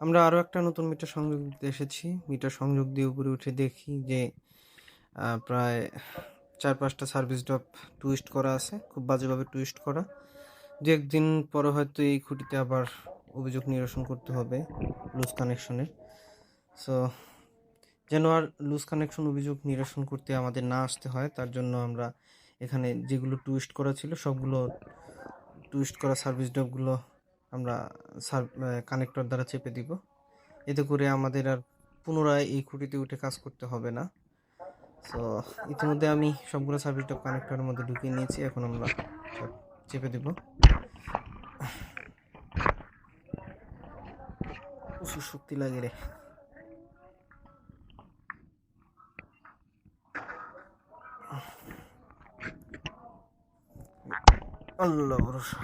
আমরা আরও একটা নতুন মিটার সংযোগ দিতে এসেছি। মিটার সংযোগ দিয়ে উপরে উঠে দেখি যে প্রায় 4-5টা সার্ভিস ড্রপ টুইস্ট করা আছে, খুব বাজেভাবে টুইস্ট করা। 2-1 দিন পরে হয়তো এই খুঁটিতে আবার অভিযোগ নিরসন করতে হবে লুজ কানেকশনের। সো যেন আর লুজ কানেকশন অভিযোগ নিরসন করতে আমাদের না আসতে হয়, তার জন্য আমরা এখানে যেগুলো টুইস্ট করা ছিল সবগুলো টুইস্ট করা সার্ভিস ড্রপগুলো আমরা কানেক্টর দ্বারা চেপে দিব। এতে করে আমাদের আর পুনরায় এই খুঁটিতে উঠে কাজ করতে হবে না। সো ইতিমধ্যে আমি সবগুলো সার্ভিস ড্রপ কানেক্টরের মধ্যে ঢুকিয়ে নিয়েছি, এখন আমরা চেপে দেব। প্রচুর শক্তি লাগে রে। আল্লাহ ভরসা।